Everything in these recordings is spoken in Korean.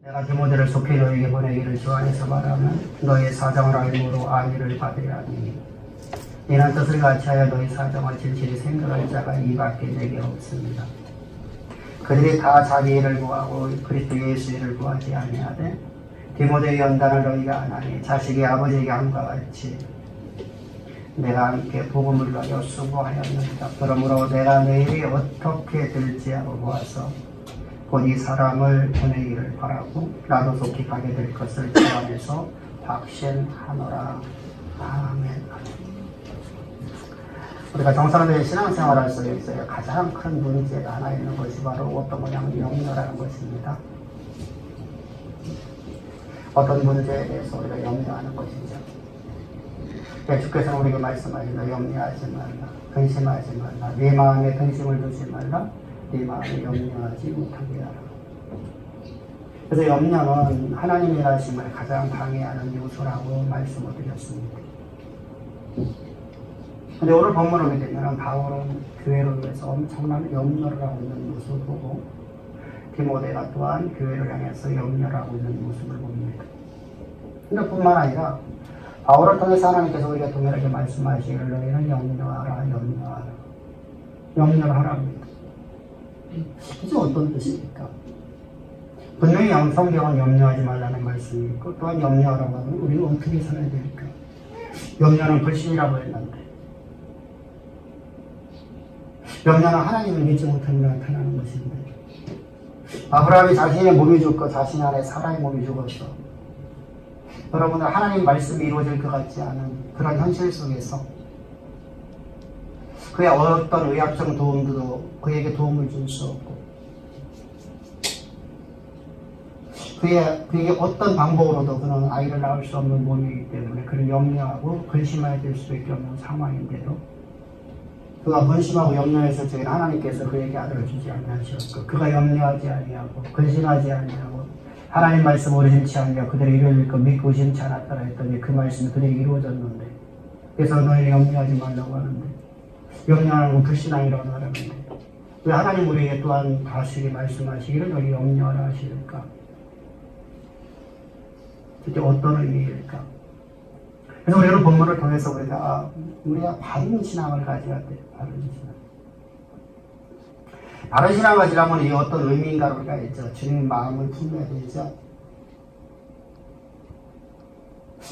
내가 디모데를 속히 너에게 보내기를 주 안에서 말하면 너의 사정을 알므로 안위를 받으려 하니 이는 뜻을 같이하여 너희 사정을 진실히 생각할 자가 이 밖에 내게 없습니다. 그들이 다 자기 일을 구하고 그리스도 예수 일을 구하지 아니하되 디모데의 연단을 너희가 안 하니 자식이 아버지에게 함과 같이 내가 함께 복음을 위하여 수고하였느니라. 그러므로 내가 내일이 어떻게 될지 하고 보아서 곧 이 사람을 보내기를 바라고 나도 속히 가게 될 것을 주 안에서 확신하노라. 아멘. 우리가 정상적인 신앙생활할 속에서 가장 큰 문제가 하나 있는 것이 바로 어떤 뭐냐면 염려라는 것입니다. 어떤 문제에 대해서 우리가 염려하는 것이죠. 주께서는 우리에게 말씀하시는 염려하지 말라, 근심하지 말라, 네 마음에 근심을 두지 말라, 네 마음에 염려하지 못하게 하라. 그래서 염려는 하나님의 일하심을 가장 방해하는 요소라고 말씀을 드렸습니다. 근데 오늘 본문을 보게 되면 바울은 교회를 위해서 엄청난 염려를 하고 있는 모습을 보고 디모데가 또한 교회를 향해서 염려를 하고 있는 모습을 봅니다. 근데 뿐만 아니라 바울을 통해서 하나님께서 우리가 동일하게 말씀하시기를 너희는 염려하라, 염려하라, 염려를 하랍니다. 이게 어떤 뜻입니까? 분명히 성경은 염려하지 말라는 말씀이 있고 또한 염려하라고 하면 우리는 어떻게 살아야 될까? 염려는 불신이라고 했는데 염려는 하나님을 믿지 못하는 나타나는 것인데 아브라함이 자신의 몸이 죽고 자신 안에 사라의 몸이 죽었어. 여러분들 하나님 말씀이 이루어질 것 같지 않은 그런 현실 속에서 그의 어떤 의학적 도움도 그에게 도움을 줄 수 없고 그에게 어떤 방법으로도 그는 아이를 낳을 수 없는 몸이기 때문에 그를 염려하고 근심하게 될 수밖에 없는 상황인데도 그가 근심하고 염려했을 적에 하나님께서 그에게 아들을 주지 아니하셨고 그가 염려하지 아니하고 근심하지 아니하고 하나님 말씀 의심치 않냐 그들이 이루어질 것 믿고 의심치 않았다라 했더니 그 말씀이 그들이 이루어졌는데 그래서 너희는 염려하지 말라고 하는데 염려하는 건 불신앙이라고 하는데 왜 하나님 우리에게 또한 다시 말씀하시기를 너희 염려하라 하실까? 그게 어떤 의미일까? 그래서 우리는 본문을 통해서 우리가 바른 신앙을 가져야 돼. 바른 신앙. 바른 신앙을 가지려면 이게 어떤 의미인가를 우리가 있죠. 주님의 마음을 품어야 되죠.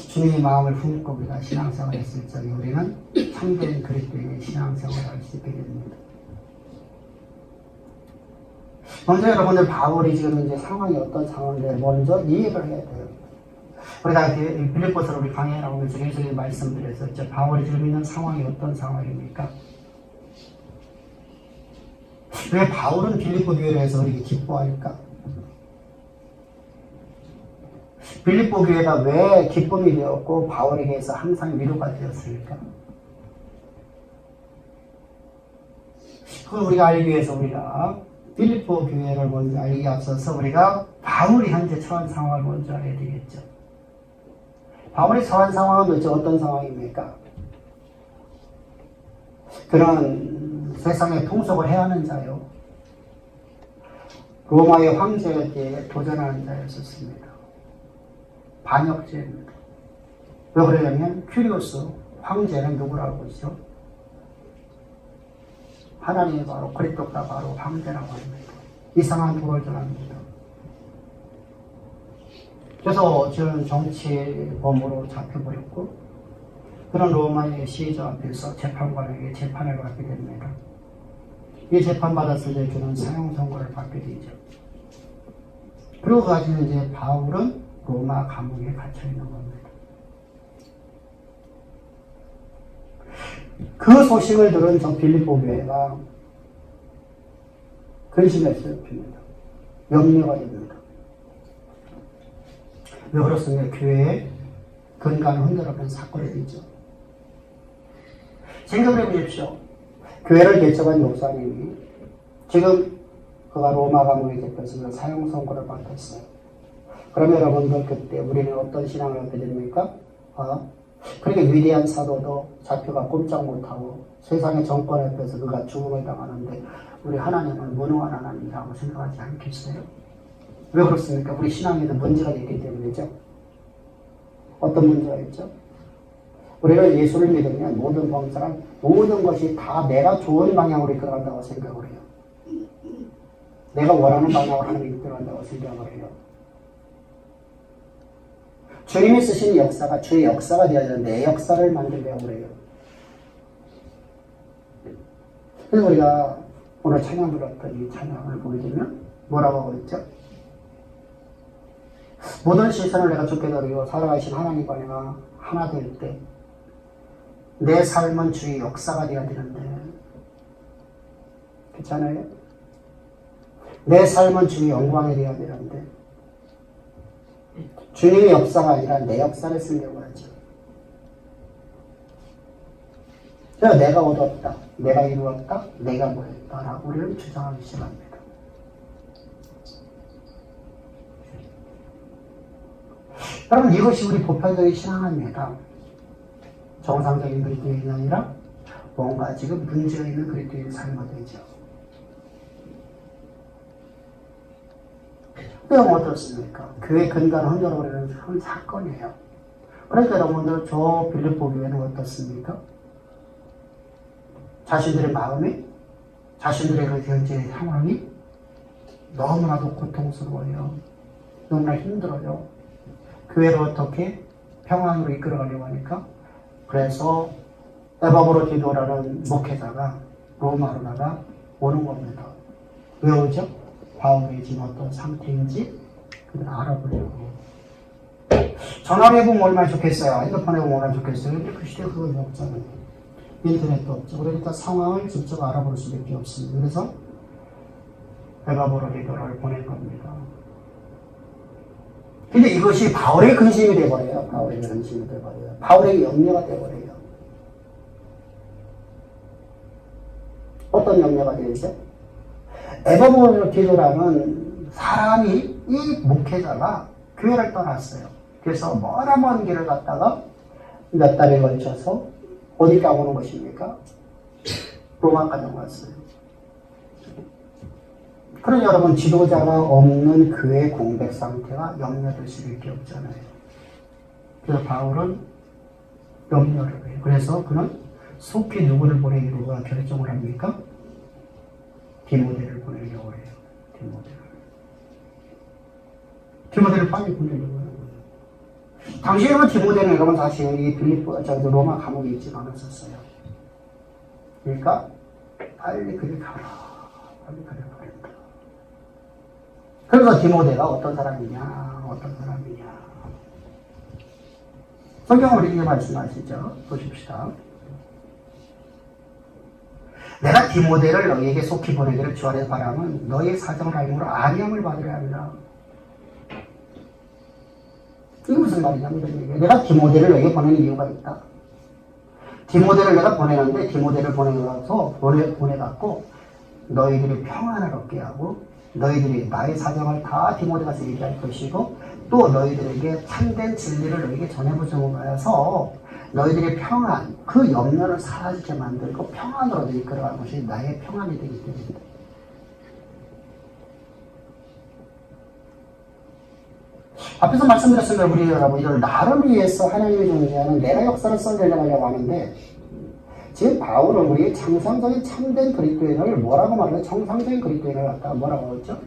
주님의 마음을 품고 우리가 신앙생활을 했을 적에 우리는 참된 그리스도인의 신앙생활을 할 수 있게 됩니다. 먼저 여러분들 바울이 지금 이제 상황이 어떤 상황인지 먼저 이해를 해야 돼요. 우리가 빌립보서를 우리 강의에 나오면서 계속 말씀드렸었죠. 바울이 지금 있는 상황이 어떤 상황입니까? 왜 바울은 빌립보 교회를 해서 이렇게 기뻐할까? 빌립보 교회가 왜 기쁨이 되었고 바울에게서 항상 위로가 되었을까? 그걸 우리가 알기 위해서 우리가 빌립보 교회를 먼저 알기 앞서서 우리가 바울이 현재 처한 상황을 먼저 알아야 되겠죠. 바울이 처한 상황은 도대체 어떤 상황입니까? 그는 세상에 통속을 해야 하는 자요. 로마의 황제에게 도전하는 자였었습니다. 반역죄입니다. 왜 그러냐면 큐리오스 황제는 누구라고 하죠? 하나님이 바로 그리스도가 바로 황제라고 합니다. 이상한 도를 전합니다. 그래서 저는 정치범으로 잡혀버렸고 그런 로마의 시저 앞에서 재판관에게 재판을 받게 됩니다. 이 재판받았을 때 저는 사형 선고를 받게 되죠. 그리고 가지고 이제 바울은 로마 감옥에 갇혀 있는 겁니다. 그 소식을 들은 저 빌립보 교회가 근심했어요. 염려가 됩니다. 왜 그렇습니까? 교회에 근간을 흔들어버린 사건이 되죠. 생각을 해보십시오. 교회를 개척한 목사님이 지금 그가 로마 감옥에 잡혀서 사형 선고를 받았어요. 그러면 여러분들 그때 우리는 어떤 신앙을 하게 됩니까? 그렇게 위대한 사도도 잡혀가 꼼짝 못하고 세상의 정권 앞에서 그가 죽음을 당하는데 우리 하나님은 무능한 하나님이라고 생각하지 않겠어요? 왜 그렇습니까? 우리 신앙에도 문제가 있기 때문이죠. 어떤 문제가 있죠? 우리가 예수를 믿으면 모든 범사랑 모든 것이 다 내가 좋은 방향으로 이끌어간다고 생각을 해요. 내가 원하는 방향으로 하나님이 이끌어간다고 생각을 해요. 주님이 쓰신 역사가 주의 역사가 되어야 내 역사를 만들려고 그래요. 그래서 우리가 오늘 찬양 불렀던 이 찬양을 보게 되면 뭐라고 하고 있죠? 모든 시선을 내가 주께 드리고 살아가신 하나님과 내가 하나 될 때 내 삶은 주의 역사가 되어야 되는데 괜찮아요? 내 삶은 주의 영광이 되어야 되는데 주님의 역사가 아니라 내 역사를 쓰려고 하죠. 그래서 내가 얻었다, 내가 이루었다, 내가 뭐했다라고 우리는 주장하기 시작합니다. 여러분 이것이 우리 보편적인 신앙입니다. 정상적인 그리스도인이 아니라 뭔가 지금 문제가 있는 그리스도인의 삶이 되죠. 그럼 어떻습니까? 교회 근간을 흔들어버리는 큰 사건이에요. 그러니까 여러분들 저 빌립보 교회는 어떻습니까? 자신들의 마음이, 자신들의 그 현재 상황이 너무나도 고통스러워요. 너무나 힘들어요. 교회를 어떻게 평안으로 이끌어가려고 하니까 그래서 에바브로디도라는 목회자가 로마로다가 오는 겁니다. 왜 오죠? 바울이 지금 어떤 상태인지 그걸 알아보려고. 전화를 해보면 얼마나 좋겠어요. 핸드폰에 보면 얼마나 좋겠어요. 근데 그 시대에 그건 없잖아요. 인터넷도 없죠. 그러니까 상황을 직접 알아볼 수밖에 없습니다. 그래서 에바브로디도를 보낸 겁니다. 근데 이것이 바울의 근심이 되어버려요. 바울의 근심이 되어버려요. 바울의 염려가 되어버려요. 어떤 염려가 되죠? 에바브로디도라는 사람이 이 목회자가 교회를 떠났어요. 그래서 먼 길을 갔다가 몇 달에 걸쳐서 어디 가보는 것입니까? 로마까지 왔어요. 그러니 여러분 지도자가 없는 그의 공백 상태가 염려될 수밖에 없잖아요. 그래서 바울은 염려를 해요. 그래서 그는 속히 누구를 보내기로 결정을 합니까? 디모데를 보내려고 해요. 디모데를 빨리 보내려고 해요. 당시에는 디모데는 여러분 사실 이 로마 감옥에 있지 않았었어요. 그러니까 빨리 그리 가라. 빨리 가라. 그래서 디모데가 어떤 사람이냐. 성경은 이렇게 말씀하시죠. 보십시다. 내가 디모데를 너희에게 속히 보내기를 주 안에서 바라면 너희의 사정을 알므로 안위함을 받으려 합니다. 이게 무슨 말이냐면 내가 디모데를 너희에게 보내는 이유가 있다. 디모데를 내가 보내는데 디모데를 보내갖고 너희들이 평안을 얻게 하고 너희들이 나의 사정을 다 디모데가 얘기할 것이고 또 너희들에게 참된 진리를 너희에게 전해보자고 하여서 너희들의 평안, 그 염려를 사라지게 만들고 평안으로 이끌어가는 것이 나의 평안이 되기 때문입니다. 앞에서 말씀드렸습니다. 우리 여러분 이걸 나를 위해서 하나님이 존재하는 내가 역사를 써내려가려고 하는데 지금 바울은 우리의 정상적인 참된 그리스도인을 뭐라고 말해요? 정상적인 그리스도인을 갖다가 뭐라고 했죠?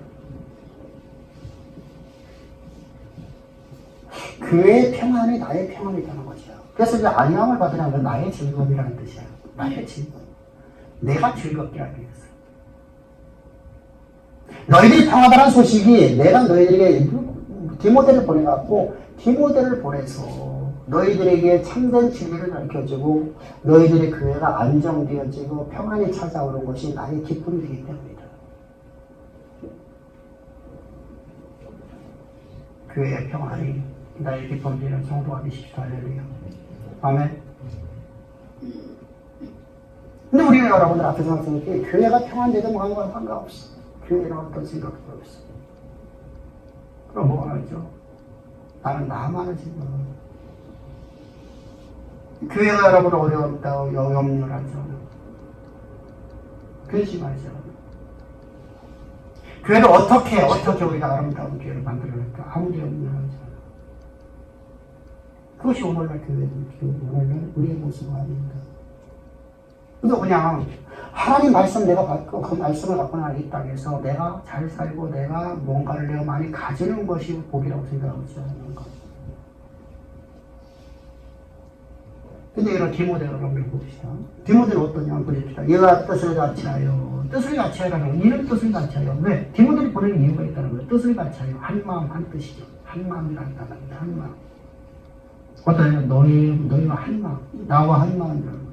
그의 평안이 나의 평안이 되는 거죠. 그래서 이제 안위함을 받으라는 건 나의 즐거움이라는 뜻이야. 나의 즐거움. 내가 즐겁게 하기 위해서. 너희들이 평화다라는 소식이 내가 너희들에게 디모데를 보내갖고 디모데를 보내서 너희들에게 참된 진리를 가르쳐주고 너희들의 교회가 안정되어지고 평안이 찾아오는 것이 나의 기쁨이기 때문이다. 교회의 평안이 나의 기쁨 되는 성도가 되십시오. 할렐루야. 아멘. 근데 우리가 여러분들 앞에서 말씀드린 교회가 평안되든 뭐하는 상관없어. 교회는 어떤 생각도 없어. 그럼 뭐 하죠? 나는 나만을 지금 교회가 여러분 어려웠다고 염려를 하죠. 그러지 마죠. 교회를 어떻게 우리가 아름다운 교회를 만들어낼까? 아무도 없는 하잖아. 그것이 오늘날 오늘날 우리의 모습 아닙니다. 그래서 그냥 하나님 말씀 내가 받고 그 말씀을 갖고 나이 땅에서 내가 잘 살고 내가 뭔가를 내가 많이 가지는 것이 복이라고 생각하지 않는 것. 근데 이런 디모데를 한번 봅시다. 디모데는 어떠냐 한번 보십시다. 얘가 뜻을 같이하여. 뜻을 같이하라는 이는 뜻을 같이하여. 왜? 디모데를 보내는 이유가 있다는 거예요. 뜻을 같이하여. 한 마음 한 뜻이죠. 한 마음이라는 단어입니다. 한 마음. 어떠냐? 너희와 한 마음. 나와 한 마음이라는 거예요.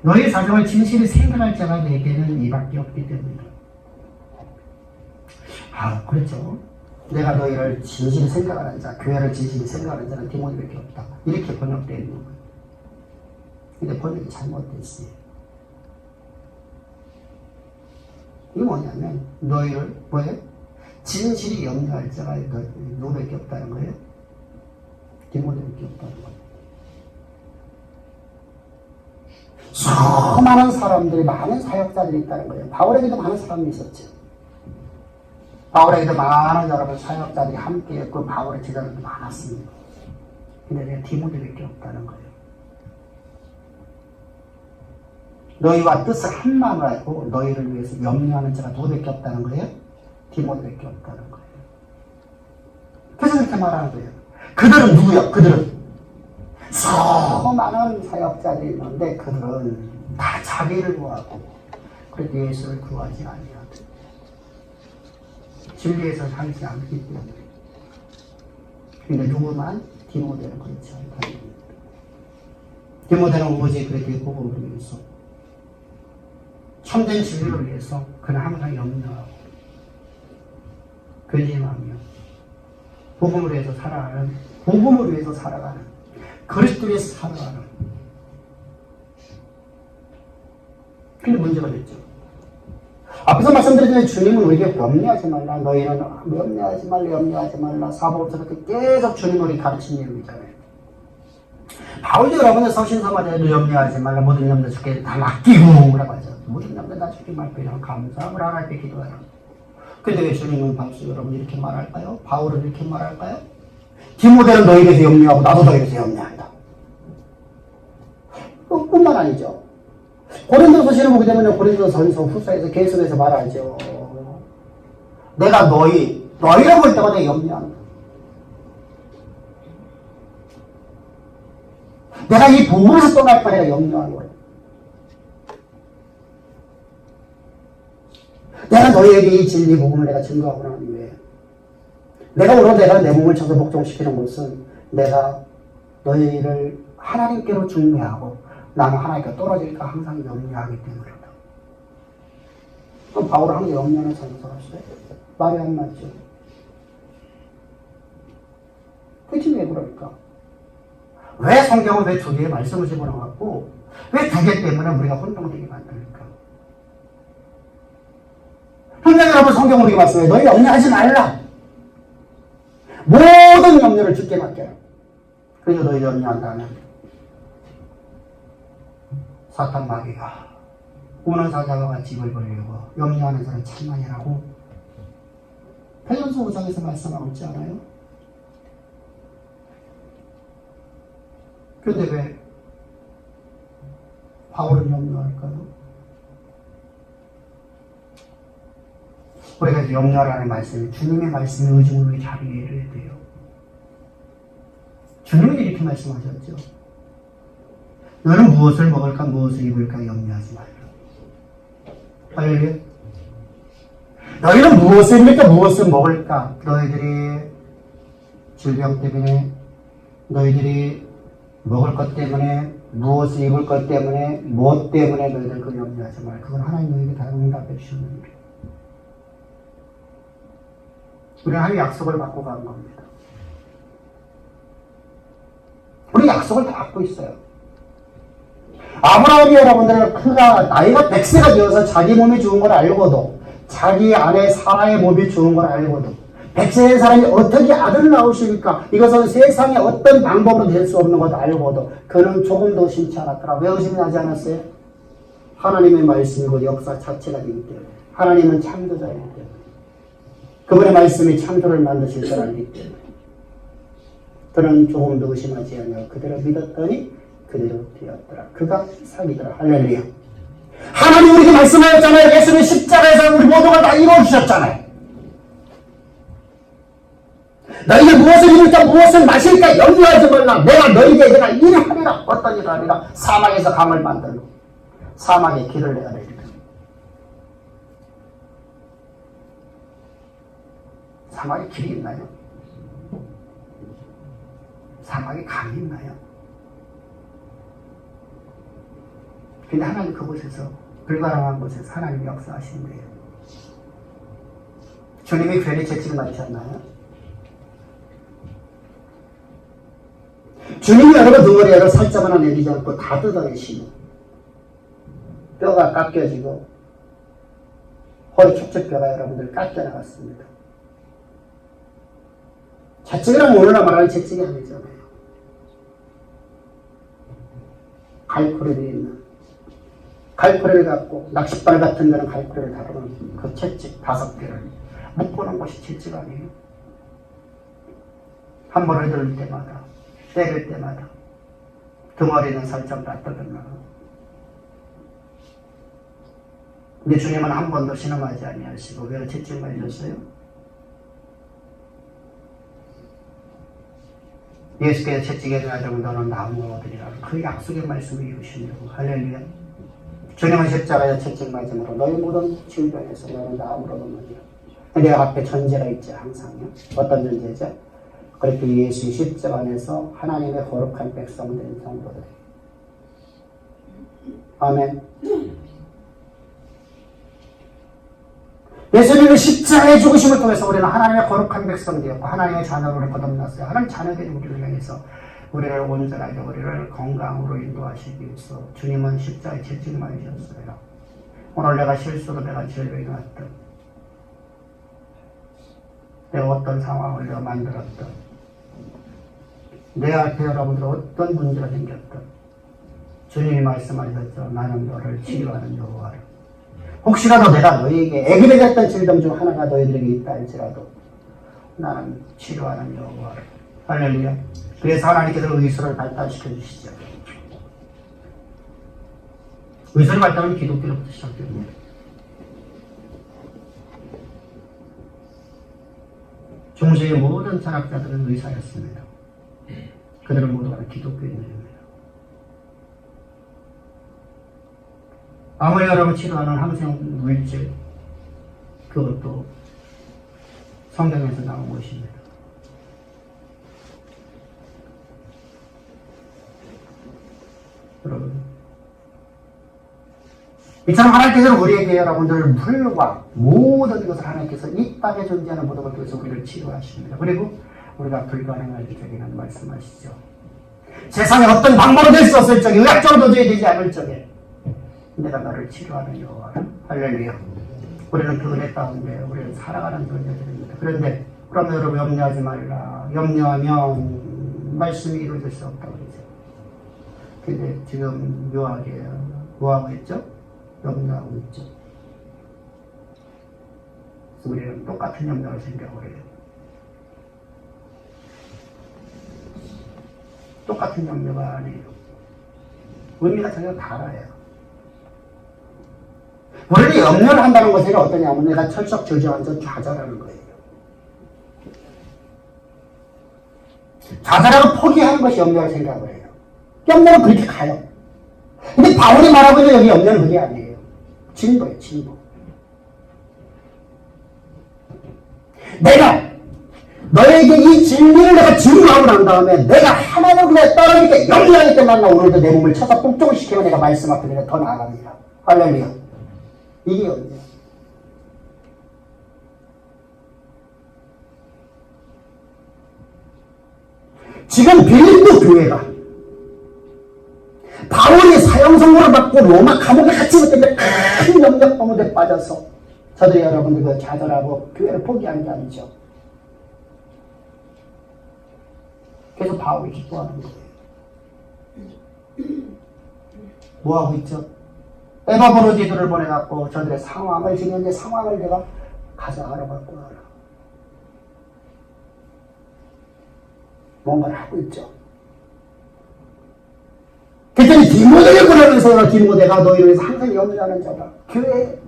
너희 사정을 진실히 생각할 자가 내게는 이밖에 없기 때문이다. 그렇죠. 내가 너희를 진실히 생각하는 자, 교회를 진실히 생각하는 자는 디모데밖에 없다. 이렇게 번역되어 있는 거예요. 근데 번역이 잘못됐어요. 이게 뭐냐면 너희를 뭐예요? 진실이 염려할 자가 너밖에 없다는 거예요. 디모데밖에 없다는 거예요. 수많은 사람들이 많은 사역자들이 있다는 거예요. 바울에게도 많은 사람이 있었죠. 바울에게도 많은 여러분 사역자들이 함께했고 바울의 제자들도 많았습니다. 근데 내가 디모데밖에 없다는 거예요. 너희와 뜻을 한 마음을 알고 너희를 위해서 염려하는 자가 누구밖에 없다는 거예요? 디모데밖에 없다는 거예요. 그래서 그렇게 말하는 거예요. 그들은 누구야? 그들은 수많은 사역자들이 있는데 그들은 다 자기를 구하고 그래도 예수를 구하지 아니하고 진리에서 살지 않기 때문에. 근데 누구만? 디모데는 그렇지 않다는 겁니다. 디모데는 오직 그렇게 복음을 위해서 참된 진리를 위해서 그는 항상 염려하고 근심하며 복음을 위해서 살아가는, 복음을 위해서 살아가는, 그리스도 위해서 살아가는. 근데 문제가 됐죠. 앞에서 말씀드렸지만 주님은 우리에게 염려하지 말라, 너희는 염려하지 말라, 사복을 저렇게 계속 주님 우리 가르친 내용이잖아요. 바울도 여러분의 서신서마다도 염려하지 말라, 모든 염려 주께 다 맡기고 라고 하죠. 모든 염려 다 주께 맡기고 감사함을 하나님께 기도하라. 근데 왜 주님은 박수 여러분 이렇게 말할까요? 바울은 이렇게 말할까요? 디모데는 너희에 대해서 염려하고 나도 너희에 대해서 염려한다. 뿐만 아니죠. 고린도서신을 보게 되면 고린도전서 후서에서 계속해서 말하죠. 내가 너희를 볼 때마다 염려한다. 내가 이 복음에서 떠날까 내가 염려하는 거예요. 내가 너희에게 이 진리 복음을 내가 증거하고 난 이후에 내가 오늘 내 몸을 쳐서 복종시키는 것은 내가 너희를 하나님께로 중매하고 나는 하나님께 떨어질까 항상 염려하기 때문이다. 그럼 바울은 항상 염려하는 삶을 살았어요? 말이 안 맞죠. 그치 왜 그럴까? 왜 성경을 왜 두 개의 말씀을 집어넣어갖고 왜 두 개 때문에 우리가 혼동되게 만들까? 분명히 여러분 성경을 우리가 말씀해 너희 염려하지 말라. 모든 염려를 주께 맡겨라. 그래서 너희 염려한다면 사탄 마귀가 우는 사자와 같이 입을 벌리고 염려하는 사람 참만이라고 베드로서 5장에서 말씀하고 있지 않아요? 그런데 왜 바울은 염려할까요? 우리가 염려하라는 말씀이 주님의 말씀의 의중을 우리 잘 이해해야 돼요. 주님은 이렇게 말씀하셨죠. 너는 무엇을 먹을까 무엇을 입을까 염려하지 말라. 할렐루야. 너희는 무엇을 입을까 무엇을 먹을까. 너희들이 질병 때문에 너희들이 먹을 것 때문에 무엇을 입을 것 때문에 무엇 때문에 너희들 그 염려하지 말라. 그건 하나님 너희에게 다 응답해 주시는 겁니다. 우리는 하나님의 약속을 받고 간 겁니다. 우리 약속을 다 받고 있어요. 아브라함이 여러분들 그가 나이가 100세가 되어서 자기 몸이 죽은 걸 알고도 자기 아내 사라의 몸이 죽은 걸 알고도 100세의 사람이 어떻게 아들을 낳으십니까? 이것은 세상에 어떤 방법으로 될 수 없는 것도 알고도 그는 조금도 심치 않았더라. 왜 의심이 나지 않았어요? 하나님의 말씀이고 역사 자체가 되기 때문에 하나님은 창조자이기 때문에 그분의 말씀이 창조를 만드실 줄 알기 때문에 그는 조금도 의심하지 않냐고 그대로 믿었더니 그대로 되었더라. 그가 이삭이더라. 할렐루야. 하나님 우리에게 말씀하셨잖아요. 예수는 십자가에서 우리 모든 걸 다 이루어주셨잖아요. 너희가 무엇을 입을까 무엇을 마실까 염려하지 말라. 내가 너희에게 내가 일을 하리라. 어떤 일을 하리라. 사막에서 강을 만들고 사막에 길을 내야 되리라. 사막에 길이 있나요? 사막에 강이 있나요? 근데 하나님 그곳에서 불가능한 곳에서 하나님이 역사하신 거예요. 주님이 괜히 채찍을 맞으셨나요? 주님이 여러분 덩어리를 살짝 하나 내리지 않고 다 뜯어내시고 뼈가 깎여지고 허리 척추뼈가 여러분들 깎여나갔습니다. 채찍이란 오늘날 말하는 채찍이 아니잖아요. 갈고리에 있는 갈고리를 갖고 낚싯발 같은 거는 갈고리를 다루는 그 채찍 5개를 묶어놓은 것이 채찍 아니에요? 한 번 흔들 때마다 때릴 때마다 덩어리는 살짝 다 뜯어나가고 근데 주님은 한 번도 신음하지 아니하시고 왜 채찍 맞으셨어요? 예수께서 채찍에 가지고 너는 나무가 얻으리라 그 약속의 말씀을 이루시려고 할렐루야. 주님은 십자가에 채찍 맞음으로 너희 모든 질병에서 너는 나무로 얻느니라. 내 앞에 전제가 있지 항상요. 어떤 전제죠? 그렇게 예수 십자가 안에서 하나님의 거룩한 백성된 성도들. 아멘. 예수님의 십자가의 죽으심을 통해서 우리는 하나님의 거룩한 백성이 되었고 하나님의 자녀로 거듭났어요. 하나님 자녀들이 우리를 향해서 우리를 온전하게 우리를 건강으로 인도하시기 위해서 주님은 십자가에 채찍을 맞으셨어요. 오늘 내가 실수로 내가 죄를 해놨던 내가 어떤 상황을 내가 만들었던 내 앞에 여러분들 어떤 문제가 생겼던 주님이 말씀하셨죠. 나는 너를 치료하는 여호와라. 혹시라도 내가 너희에게 애굽에 됐던 질병 중 하나가 너희들에게 있다 할지라도 나는 치료하는 여호와라. 할렐루야. 그래서 하나님께서 의술을 발달시켜 주시죠. 의술의 발달은 기독교로부터 시작됩니다. 중세의 모든 철학자들은 의사였습니다. 그들은 모두가 기독교인들입니다. 아무리 여러분 치료하는 항생 물질 그것도 성경에서 나온 것입니다. 여러분 이처럼 하나님께서는 우리에게 여러분들 물과 모든 것을 하나님께서 이 땅에 존재하는 모든 것을 통해서 우리를 치료하십니다. 그리고 우리가 불가능할 적에는 말씀하시죠. 세상에 어떤 방법으로 될 수 없을 적에 의학적으로 도저히 되지 않을 적에 내가 너를 치료하는 여호와라. 할렐루야. 우리는 그 은혜 가운데 우리는 살아가는 존재들입니다. 그런데 그러면 여러분 염려하지 말라. 염려하면 말씀이 이루어질 수 없다고 그러죠. 근데 지금 묘하게 뭐하고 있죠? 염려하고 있죠. 그래서 우리는 똑같은 염려를 생각을 해요. 똑같은 염려가 아니에요. 의미가 전혀 달라요. 원래 염려를 한다는 것은 어떠냐면 내가 철썩 저주앉아 좌절하는 거예요. 좌절하고 포기하는 것이 염려를 생각을 해요. 염려는 그렇게 가요. 근데 바울이 말하고 있는 여기 염려는 그게 아니에요. 진보예요, 진보. 내가 너에게 이 진리를 내가 증거하고 난 다음에 내가 하나님 그냥 떨어지게 염려하기 때문에 오늘도 내 몸을 쳐서 복종을 시키고 내가 말씀 앞에 내가 더 나아갑니다. 할렐루야. 이게 염려. 지금 빌립보 교회가 바울이 사형 선고를 받고 로마 감옥에 갇히기 때문에 큰 염려 가운데 빠져서 저들이 여러분들 그 좌절하고 교회를 포기한 게 아니죠. 그래서 바울이 기뻐하는 거예요. 뭐하고 있죠? 에바브로디들을 보내갖고 저들의 상황을 지금 이제 상황을 내가 가서 알아봤고 알아. 뭔가를 하고 있죠. 그랬더니 디모데를 보내면서 디모데가 너희를 위해서 항상 염려하는 자다. 교회에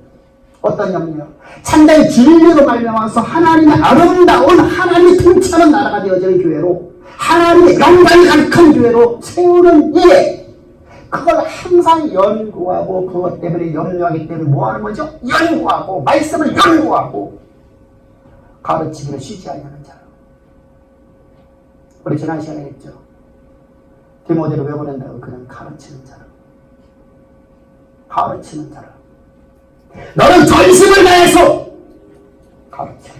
어떤 염려? 참된 진리로 말미암아서 하나님의 아름다운 하나님의 통치하는 나라가 되어지는 교회로 하나님의 영광이 가득한 교회로 세우는 일에 그걸 항상 연구하고 그것 때문에 염려하기 때문에 뭐하는 거죠? 연구하고 말씀을 연구하고 가르치기를 쉬지 않냐는 자라. 우리 지난 시간에 했죠. 디모데를 왜 보낸다고? 그는 가르치는 자라. 가르치는 자라. 너는 전심을 다해서 가르쳐.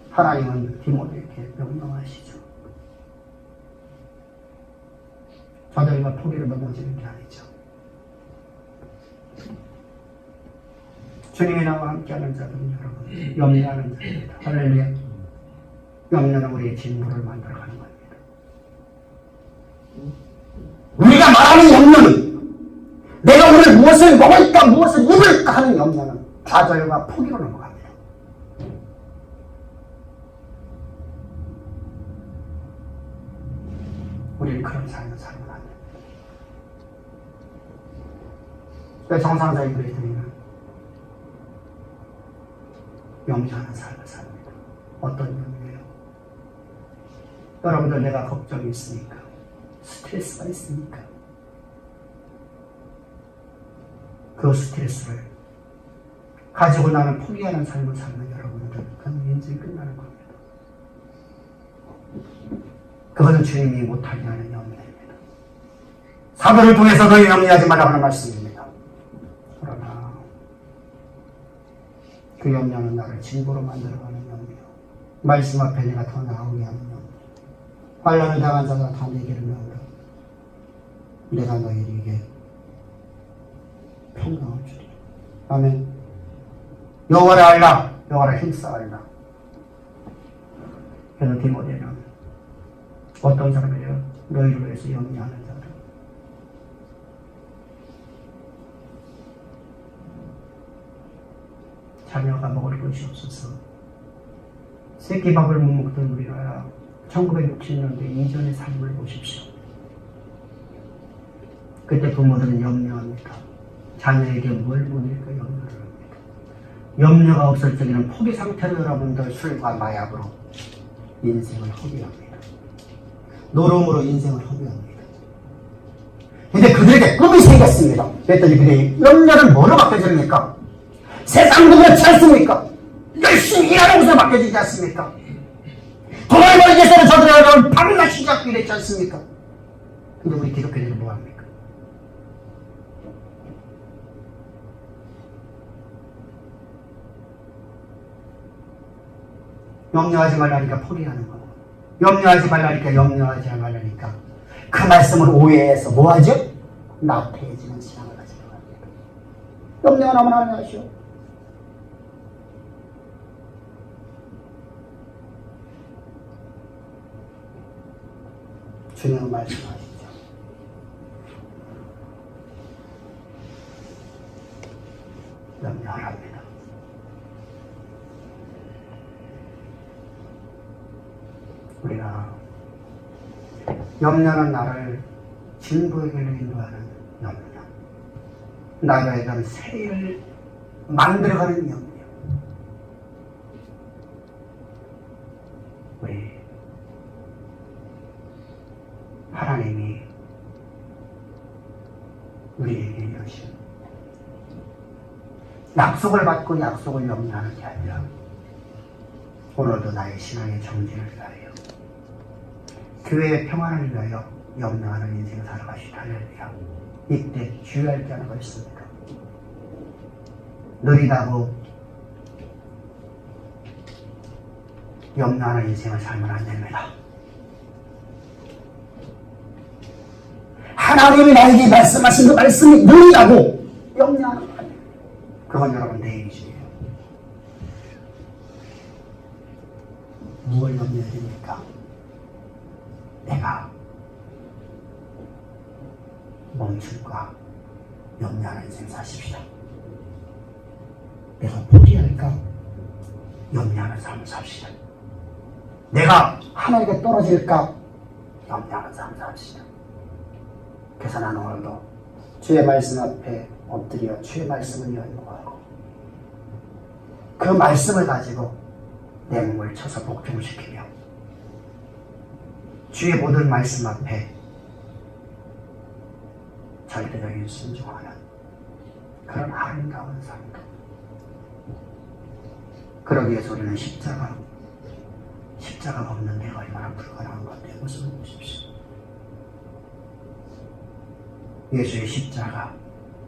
하나님은 디모데에게 명령하시죠. 저들과 포기를 넘어지는 게 아니죠. 주님이 나와 함께하는 자들은 여러분 염려하는 자입니다. 할렐루야. 염려는 우리의 진보를 만들어가는 겁니다. 우리가 말하는 염려는 내가 오늘 무엇을 먹을까 무엇을 입을까 하는 염려는 좌절과 포기로 넘어갑니다. 우리는 그런 삶을 살면 안 됩니다. 그러니까 정상적인들이 드리는 염려하는 삶을 삽니다. 어떤 염려예요? 여러분들 내가 걱정이 있으니까 스트레스가 있으니까 그 스트레스를 가지고 나는 포기하는 삶을 살면 여러분들 그건 인생이 끝나는 겁니다. 그것은 주님이 못하게 하는 염려입니다. 사도를 통해서 너희 염려하지 말라고 하는 말씀입니다. 그러나 그 염려는 나를 진보로 만들어가는 염려, 말씀 앞에 내가 더 나오게 하는 염려, 환난을 당한 자가 다 내게를 나오라. 내가 너희에게 평강을 주리라. 아멘. 여호와를 알라. 여호와를 힘써 알라. 그래서 디모데는 어떤 사람이에요? 너희를 위해서 염려하는 자들. 자녀가 먹을 것이 없어서 새끼밥을 못 먹던 우리나라 1960년대 이전의 삶을 보십시오. 그때 부모들은 염려합니다. 자녀에게 뭘 보낼까 염려를 합니다. 염려가 없을 적에는 포기 상태로 여러분들 술과 마약으로 인생을 허비합니다. 노름으로 인생을 허비합니다. 근데 그들에게 꿈이 생겼습니다. 그랬더니 그들이 염려를 뭐로 바뀌어집니까? 세상도 그렇지 않습니까? 열심히 일하는 것으로 바뀌어지지 않습니까? 돈을 벌기 위해서는 저들을 밤낮 시작하기로 했지 않습니까? 근데 우리 기독교인들은 뭐합니까? 염려하지 말라니까 포기하는 거고, 염려하지 말라니까 염려하지 말라니까 그 말씀을 오해해서 뭐하죠? 나태해지는 신앙을 가지고 합니다. 염려 하나만 하면 하시오. 주님은 말씀하시죠. 염려하랍니다. 우리가 염려는 나를 진보의 길로 인도하는 염려, 나에 대한 세를 만들어가는 염려. 우리 하나님이 우리에게 이러신 약속을 받고 약속을 염려하는 게 아니라 오늘도 나의 신앙의 정진을 위하여 교회의 평안을 위하여 염려하는 인생을 살아가시다. 할렐루야. 이때 주의할 게 하나가 있습니다. 느리다고 염려하는 인생을 살면 안 됩니다. 하나님이 나에게 말씀하신 그 말씀이 느리다고 염려하는 거 아니에요. 그건 여러분 내일이시에요. 무엇을 염려해야 됩니까? 내가 멈출까 염려하는 인생 사십시다. 내가 포기할까? 염려하는 삶을 삽시다. 내가 하나님께 떨어질까? 염려하는 삶을 삽시다. 그래서 나는 오늘도 주의 말씀 앞에 엎드려 주의 말씀을 연구하고 그 말씀을 가지고 내 몸을 쳐서 복종시키며 주의 모든 말씀 앞에 절대적인 순종하는 그런 아름다운 삶도. 그러기 위해서 우리는 십자가가 없는 내가 얼마나 불가능한 건데 모습을 보십시오. 예수의 십자가,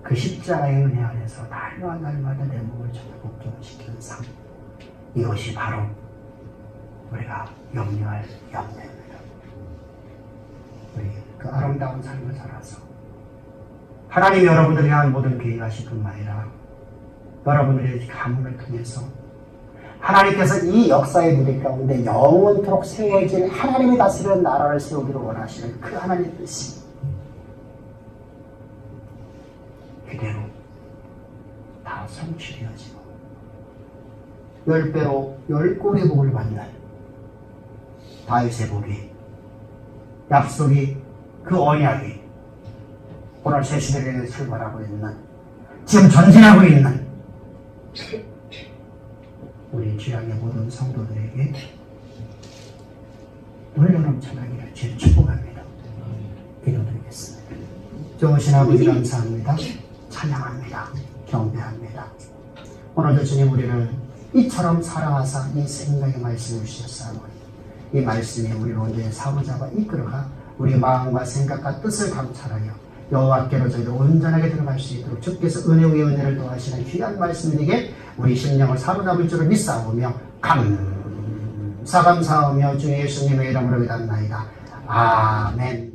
그 십자가의 은혜 안에서 날마다 내 몸을 전혀 복종시키는 삶, 이것이 바로 우리가 염려할 염려입니다. 우리 그 아름다운 삶을 살아서 하나님이 여러분들을 향한 모든 계획하실 뿐만 아니라 여러분들의 가문을 통해서 하나님께서 이 역사의 무대 가운데 영원토록 세워질 하나님이 다스리는 나라를 세우기를 원하시는 그 하나님의 뜻이 그대로 다 성취되어지고 10배로 10골의 복을 받는 다윗의 복이, 약속이, 그 언약이 오늘 새 시대를 출발하고 있는, 지금 전진하고 있는 우리 주양의 모든 성도들에게 물려 넘쳐나기를 주님 축복합니다. 기도드리겠습니다. 좋으신 아버지 감사합니다. 찬양합니다. 경배합니다. 오늘도 주님 우리를 이처럼 사랑하사 이 생명의 말씀을 주셨사오니 이 말씀이 우리를 온전히 사로잡아 이끌어가 우리 마음과 생각과 뜻을 감찰하여 여호와께로 저희들 온전하게 들어갈 수 있도록 주께서 은혜 위에 은혜를 더하시는 귀한 말씀에게 우리 심령을 사로잡을 줄을 믿사오며 감사하며 주 예수님의 이름으로 기도합나이다. 아멘.